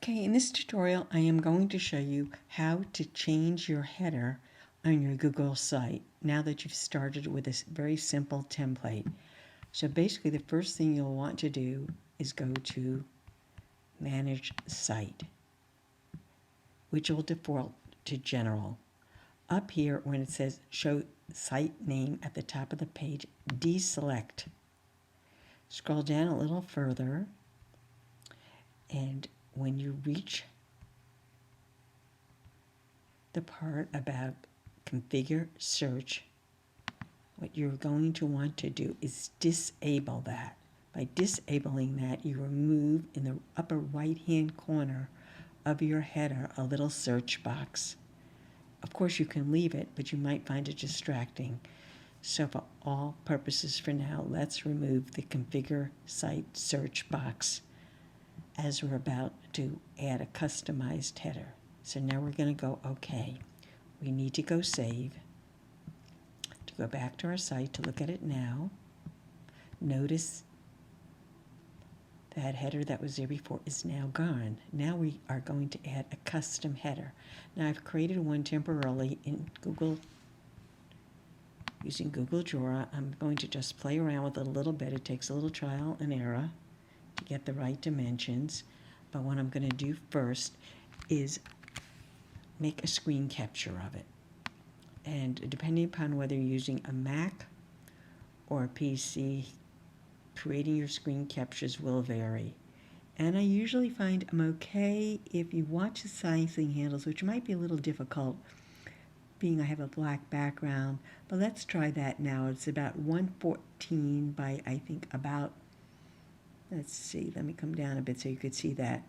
Okay, in this tutorial I am going to show you how to change your header on your Google site now that you've started with this very simple template. So basically the first thing you'll want to do is go to Manage Site, which will default to General. Up here when it says Show Site Name at the top of the page, deselect. Scroll down a little further, and when you reach the part about configure search, what you're going to want to do is disable that. By disabling that, you remove in the upper right hand corner of your header a little search box. Of course you can leave it, but you might find it distracting. So for all purposes for now, let's remove the configure site search box as we're about to add a customized header. So now we're going to go OK. We need to go save, to go back to our site to look at it now. Notice that header that was there before is now gone. Now we are going to add a custom header. Now I've created one temporarily in Google, using Google Draw. I'm going to just play around with it a little bit. It takes a little trial and error to get the right dimensions. But what I'm going to do first is make a screen capture of it. And depending upon whether you're using a Mac or a PC, creating your screen captures will vary. And I usually find I'm okay if you watch the sizing handles, which might be a little difficult, being I have a black background. But let's try that now. It's about 114 by, I think, about, let's see, let me come down a bit so you could see that.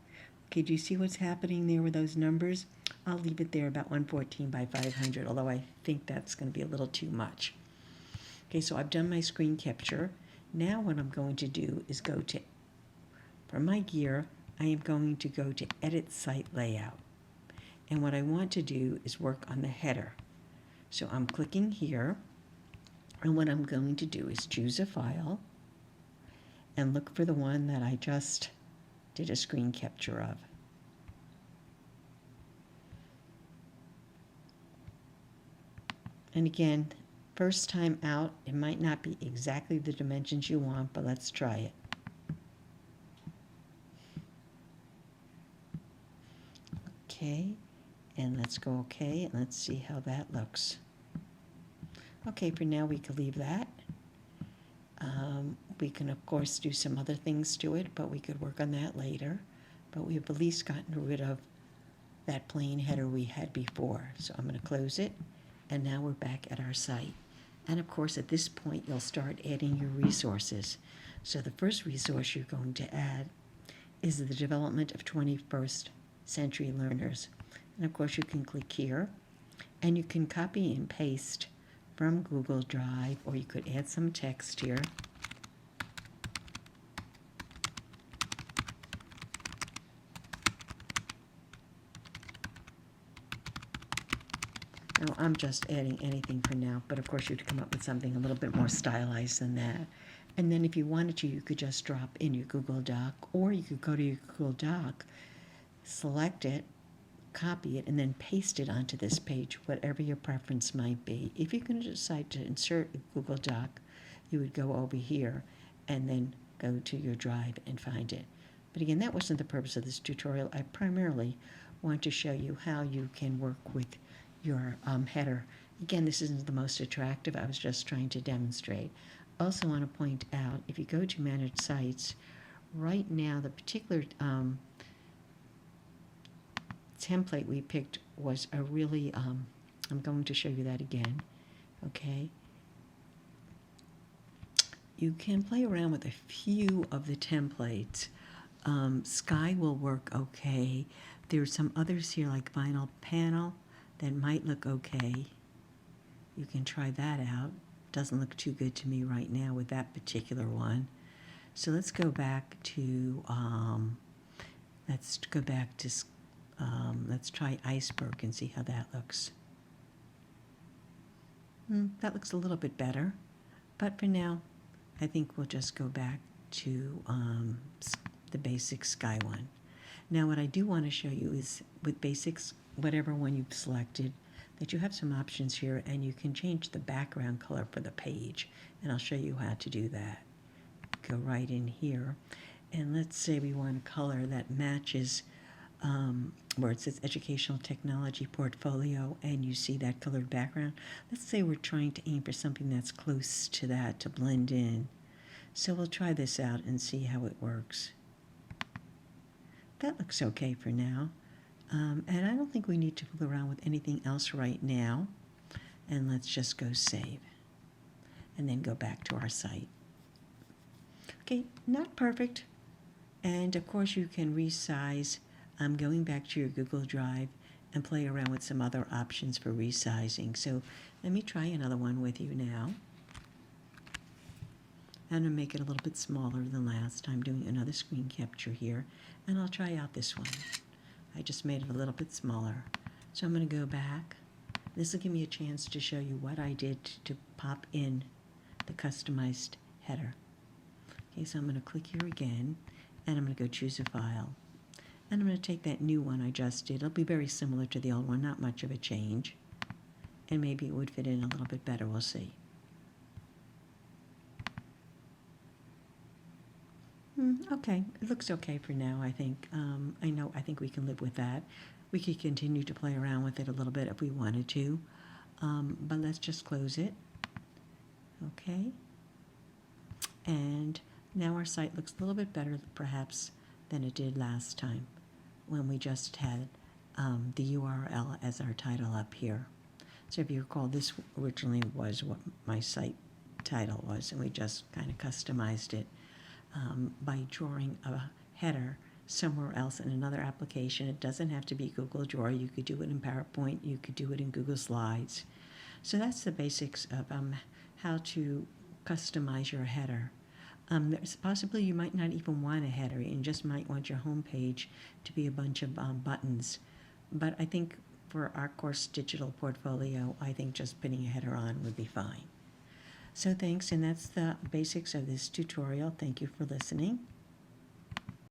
Okay, do you see what's happening there with those numbers? I'll leave it there about 114 by 500, although I think that's going to be a little too much. Okay, so I've done my screen capture. Now what I'm going to do is go to, for my gear, I am going to go to Edit Site Layout. And what I want to do is work on the header. So I'm clicking here, and what I'm going to do is choose a file and look for the one that I just did a screen capture of. And again, first time out, it might not be exactly the dimensions you want, but let's try it. Okay, and let's go OK, and let's see how that looks. Okay, for now we can leave that. We can, of course, do some other things to it, but we could work on that later. But we've at least gotten rid of that plain header we had before. So I'm going to close it, and now we're back at our site. And of course, at this point, you'll start adding your resources. So the first resource you're going to add is the development of 21st century learners. And of course, you can click here, and you can copy and paste from Google Drive, or you could add some text here. Now, I'm just adding anything for now, but of course you'd come up with something a little bit more stylized than that. And then if you wanted to, you could just drop in your Google Doc, or you could go to your Google Doc, select it, copy it, and then paste it onto this page, whatever your preference might be. If you're going to decide to insert a Google Doc, you would go over here and then go to your drive and find it. But again, that wasn't the purpose of this tutorial. I primarily want to show you how you can work with your header. Again, this isn't the most attractive. I was just trying to demonstrate. Also want to point out, if you go to Manage Sites, right now the particular template we picked was a really, I'm going to show you that again, okay? You can play around with a few of the templates. Sky will work okay. There's some others here like Vinyl Panel that might look okay. You can try that out. Doesn't look too good to me right now with that particular one. So let's go back to, let's try Iceberg and see how that looks. That looks a little bit better, but for now, I think we'll just go back to the basic Sky one. Now what I do want to show you is with basics, whatever one you've selected, that you have some options here and you can change the background color for the page. And I'll show you how to do that. Go right in here. And let's say we want a color that matches where it says Educational Technology Portfolio and you see that colored background. Let's say we're trying to aim for something that's close to that to blend in. So we'll try this out and see how it works. That looks okay for now. And I don't think we need to fool around with anything else right now. And let's just go save. And then go back to our site. Okay, not perfect. And of course you can resize. I'm going back to your Google Drive and play around with some other options for resizing. So let me try another one with you now. I'm going to make it a little bit smaller than last time, doing another screen capture here. And I'll try out this one. I just made it a little bit smaller. So I'm going to go back. This will give me a chance to show you what I did to pop in the customized header. Okay, so I'm going to click here again, and I'm going to go choose a file. And I'm going to take that new one I just did. It'll be very similar to the old one, not much of a change. And maybe it would fit in a little bit better, we'll see. Okay, it looks okay for now, I think. I think we can live with that. We could continue to play around with it a little bit if we wanted to. But let's just close it. Okay. And now our site looks a little bit better, perhaps, than it did last time when we just had the URL as our title up here. So if you recall, this originally was what my site title was, and we just kind of customized it by drawing a header somewhere else in another application. It doesn't have to be Google Draw. You could do it in PowerPoint. You could do it in Google Slides. So that's the basics of how to customize your header. There's possibly you might not even want a header. You just might want your home page to be a bunch of buttons. But I think for our course digital portfolio, I think just putting a header on would be fine. So thanks, and that's the basics of this tutorial. Thank you for listening.